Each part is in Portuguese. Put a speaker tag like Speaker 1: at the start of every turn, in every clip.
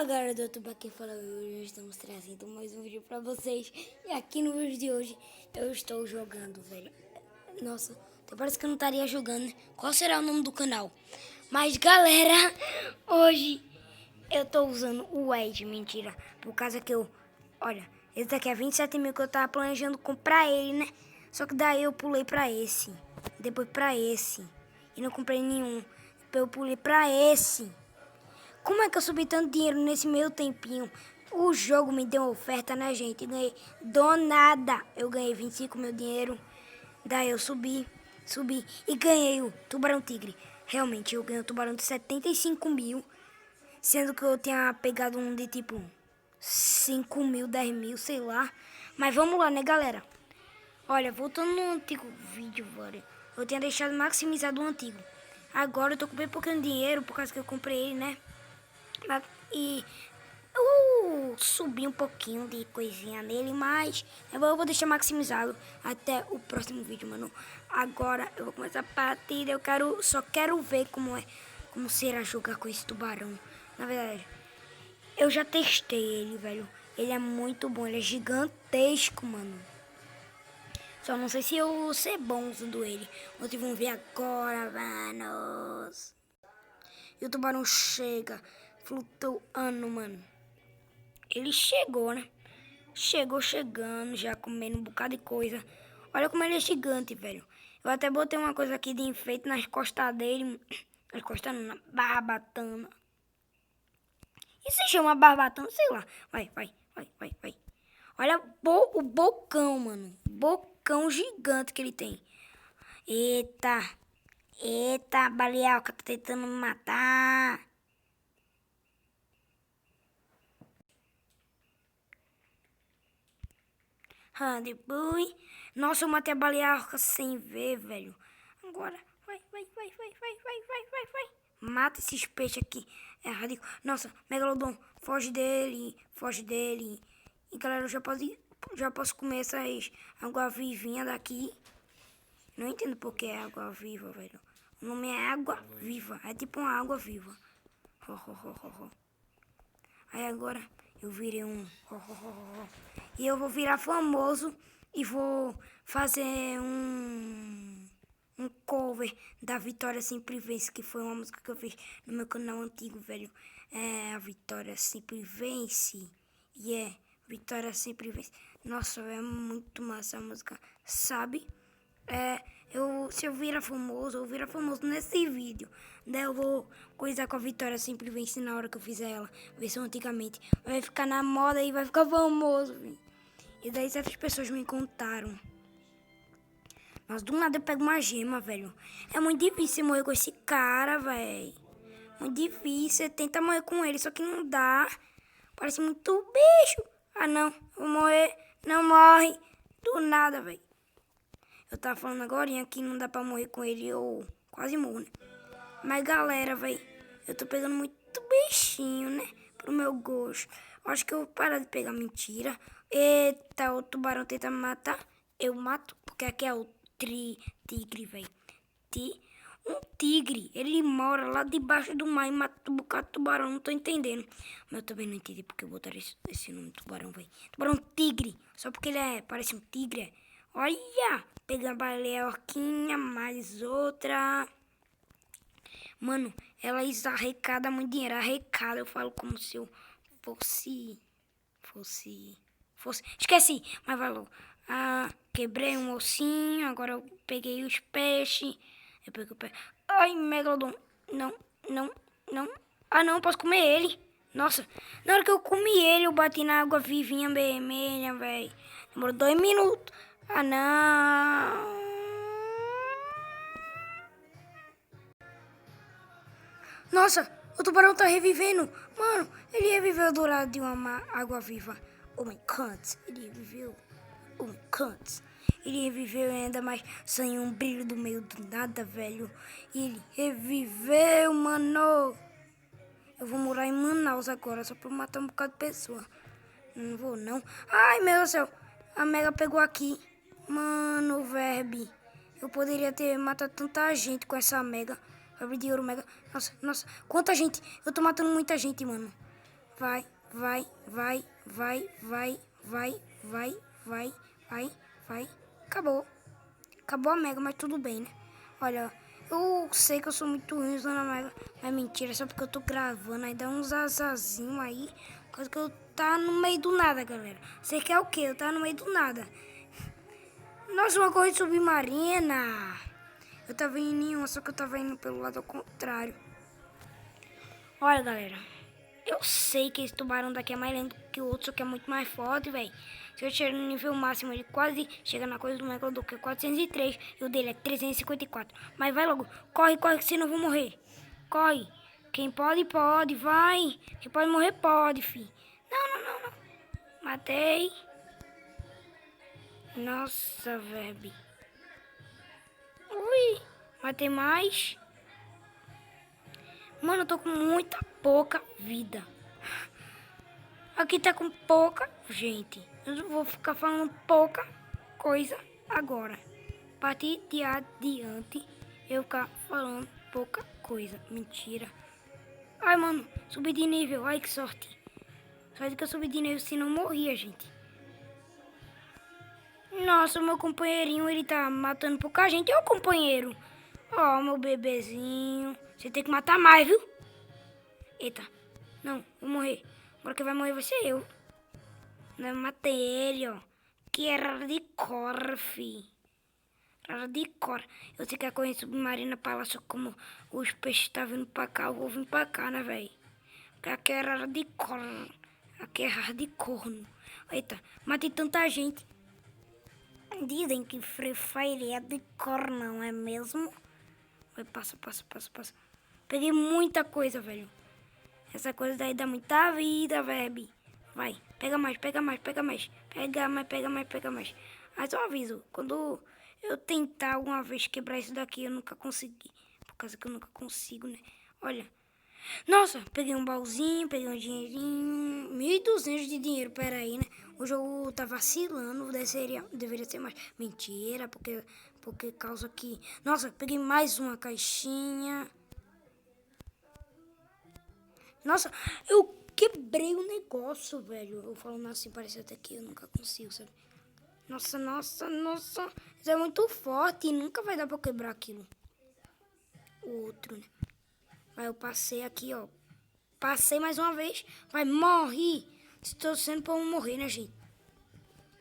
Speaker 1: Fala galera do YouTube, aqui fala eu, hoje estamos trazendo mais um vídeo pra vocês. E aqui no vídeo de hoje eu estou jogando, velho. Nossa, até parece que eu não estaria jogando, né? Qual será o nome do canal? Mas galera, hoje eu tô usando o Edge, mentira. Por causa que olha, esse daqui é 27 mil que eu tava planejando comprar ele, né? Só que daí eu pulei pra esse, depois pra esse. E não comprei nenhum, depois eu pulei pra esse. Como é que eu subi tanto dinheiro nesse meio tempinho? O jogo me deu uma oferta, né, gente? Ganhei do nada. Eu ganhei 25 mil dinheiro. Daí eu subi e ganhei o Tubarão Tigre. Realmente, eu ganhei o Tubarão de 75 mil. Sendo que eu tinha pegado um de tipo 5 mil, 10 mil, sei lá. Mas vamos lá, né, galera? Olha, voltando no antigo vídeo, velho. Eu tinha deixado maximizado o antigo. Agora eu tô com bem pouquinho dinheiro por causa que eu comprei ele, né? E subi um pouquinho de coisinha nele, mas eu vou deixar maximizado até o próximo vídeo, mano. Agora eu vou começar a partida, só quero ver como será jogar com esse tubarão. Na verdade, eu já testei ele, velho. Ele é muito bom, ele é gigantesco, mano. Só não sei se eu vou ser bom usando ele. Vocês vão ver agora, manos. E o tubarão chega flutuando, mano. Ele chegou, né? Chegou chegando, já comendo um bocado de coisa. Olha como ele é gigante, velho. Eu até botei uma coisa aqui de enfeite nas costas dele. Nas costas não, na barbatana. Isso se chama barbatana? Sei lá. Vai. Olha o bocão, mano. Bocão gigante que ele tem. Eita, balealca, tá tentando me matar. Handboy. Nossa, eu matei a balearca sem ver, velho. Agora, vai. Mata esses peixes aqui. É radical. Nossa, Megalodon, foge dele. E galera, eu já posso comer essas água-vivinha daqui. Não entendo por que é água-viva, velho. O nome é água-viva. É tipo uma água-viva. Aí agora eu virei um... E eu vou virar famoso e vou fazer um cover da Vitória Sempre Vence, que foi uma música que eu fiz no meu canal antigo, velho. É, a Vitória Sempre Vence. Vitória Sempre Vence. Nossa, é muito massa a música, sabe? Se eu virar famoso, eu virar famoso nesse vídeo. Daí eu vou coisar com a Vitória Sempre Vence na hora que eu fizer ela. Versão antigamente. Vai ficar na moda e vai ficar famoso, velho. E daí certas pessoas me contaram. Mas do nada eu pego uma gema, velho. É muito difícil morrer com esse cara, velho. Muito difícil. Você tenta morrer com ele, só que não dá. Parece muito bicho. Ah, não. Vou morrer. Não morre. Do nada, velho. Eu tava falando agora que não dá pra morrer com ele. Eu quase morro, né? Mas galera, velho. Eu tô pegando muito bichinho, né? Pro meu gosto. Eu acho que eu vou parar de pegar mentira. Eita, o tubarão tenta me matar. Eu mato, porque aqui é o tigre, velho. Um tigre, ele mora lá debaixo do mar e mata um bocado de tubarão, não tô entendendo. Mas eu também não entendi porque botaram esse nome de tubarão, velho. Tubarão tigre, só porque ele parece um tigre. Olha, pega a baleia-orquinha, mais outra. Mano, ela arrecada muito dinheiro, arrecada. Eu falo como se eu fosse. Esqueci, mas valeu. Quebrei um ossinho, agora eu peguei os peixes. Eu peguei o peixe. Ai, Megalodon. Não. Ah, não, posso comer ele. Nossa, na hora que eu comi ele, eu bati na água vivinha vermelha, velho. Demorou 2 minutos. Ah, não. Nossa, o tubarão tá revivendo. Mano, ele reviveu do lado de uma água viva. Oh my God, ele reviveu. Oh my God. Ele reviveu ainda mais sem um brilho do meio do nada, velho. Ele reviveu, mano. Eu vou morar em Manaus agora, só pra matar um bocado de pessoa. Não vou, não. Ai, meu Deus do céu. A Mega pegou aqui. Mano, verbe. Eu poderia ter matado tanta gente com essa Mega. Verbe de ouro, Mega. Nossa. Quanta gente. Eu tô matando muita gente, mano. Vai, vai, vai, vai, vai, vai, vai, vai, vai, vai. Acabou. Acabou a Mega, mas tudo bem, né? Olha, eu sei que eu sou muito ruim usando a Mega, mas mentira, só porque eu tô gravando, aí dá uns azazinhos aí, por causa que eu tá no meio do nada, galera. Você quer o quê? Eu tá no meio do nada. Nossa, uma corrida submarina. Eu tava indo em uma, só que eu tava indo pelo lado ao contrário. Olha, galera. Eu sei que esse tubarão daqui é mais lento que o outro, só que é muito mais forte, velho. Se eu chegar no nível máximo, ele quase chega na coisa do Megalodon, que é 403, e o dele é 354. Mas vai logo, corre, corre, que senão eu vou morrer. Corre. Quem pode, pode, vai. Quem pode morrer, pode, fi. Não. Matei. Nossa, verbe. Ui, matei mais. Mano, eu tô com muita pouca vida. Aqui tá com pouca gente. Eu vou ficar falando pouca coisa agora. A partir de adiante, eu ficar falando pouca coisa. Mentira. Ai, mano, subi de nível. Ai, que sorte. Sorte que eu subi de nível, senão morria, gente. Nossa, o meu companheirinho, ele tá matando pouca gente. Ô, companheiro. Ó, meu bebezinho. Você tem que matar mais, viu? Eita. Não, vou morrer. Agora quem vai morrer vai ser eu. Eu matei ele, ó. Que era de cor, fi. Era de cor. Eu sei que a corrente submarina pra lá, só como os peixes tá vindo pra cá, eu vou vir pra cá, né, velho? Porque aqui era de cor. Aqui era de corno. Eita, matei tanta gente. Dizem que Free Fire é de cor, não é mesmo? Vai, passa. Peguei muita coisa, velho. Essa coisa daí dá muita vida, velho. Vai, pega mais. Pega mais. Mas eu aviso, quando eu tentar alguma vez quebrar isso daqui, eu nunca consegui. Por causa que eu nunca consigo, né? Olha. Nossa, peguei um baúzinho, peguei um dinheirinho. 1.200 de dinheiro, peraí, né? O jogo tá vacilando, deveria ser mais. Mentira, porque causa que... Nossa, peguei mais uma caixinha. Nossa, eu quebrei o negócio, velho. Eu falando assim, parece até que eu nunca consigo, sabe? Nossa. Isso é muito forte e nunca vai dar pra eu quebrar aquilo. O outro, né? Vai, eu passei aqui, ó. Passei mais uma vez. Vai, morre. Estou sendo pra eu morrer, né, gente?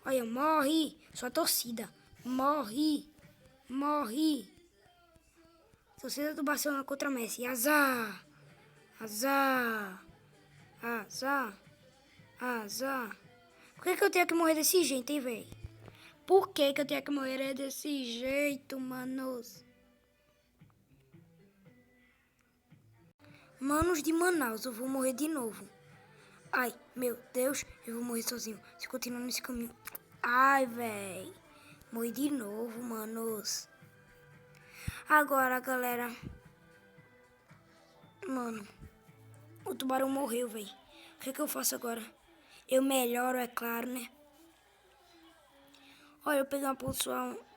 Speaker 1: Olha, morre. Sua torcida. Morre. Torcida do Barcelona contra Messi. Azar. Por que eu tenho que morrer desse jeito, hein, velho? Por que eu tenho que morrer desse jeito, manos? Manos de Manaus, eu vou morrer de novo. Ai, meu Deus, eu vou morrer sozinho. Se continuar nesse caminho. Ai, véi. Morri de novo, manos. Agora, galera. Mano, o tubarão morreu, véi. O que eu faço agora? Eu melhoro, é claro, né? Olha, eu peguei uma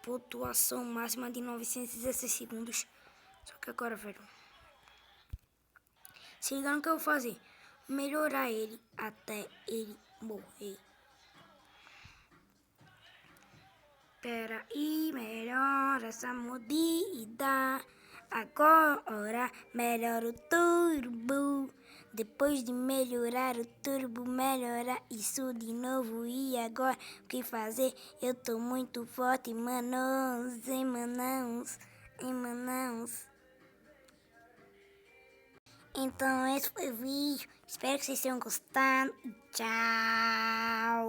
Speaker 1: pontuação máxima de 916 segundos. Só que agora, velho... Se liga no que eu vou fazer. Melhorar ele até ele morrer. Pera aí, melhora essa modida. Agora melhora o turbo. Depois de melhorar o turbo, melhorar isso de novo. E agora, o que fazer? Eu tô muito forte, manos, em Manaus. Então, esse foi o vídeo. Espero que vocês tenham gostado. Tchau!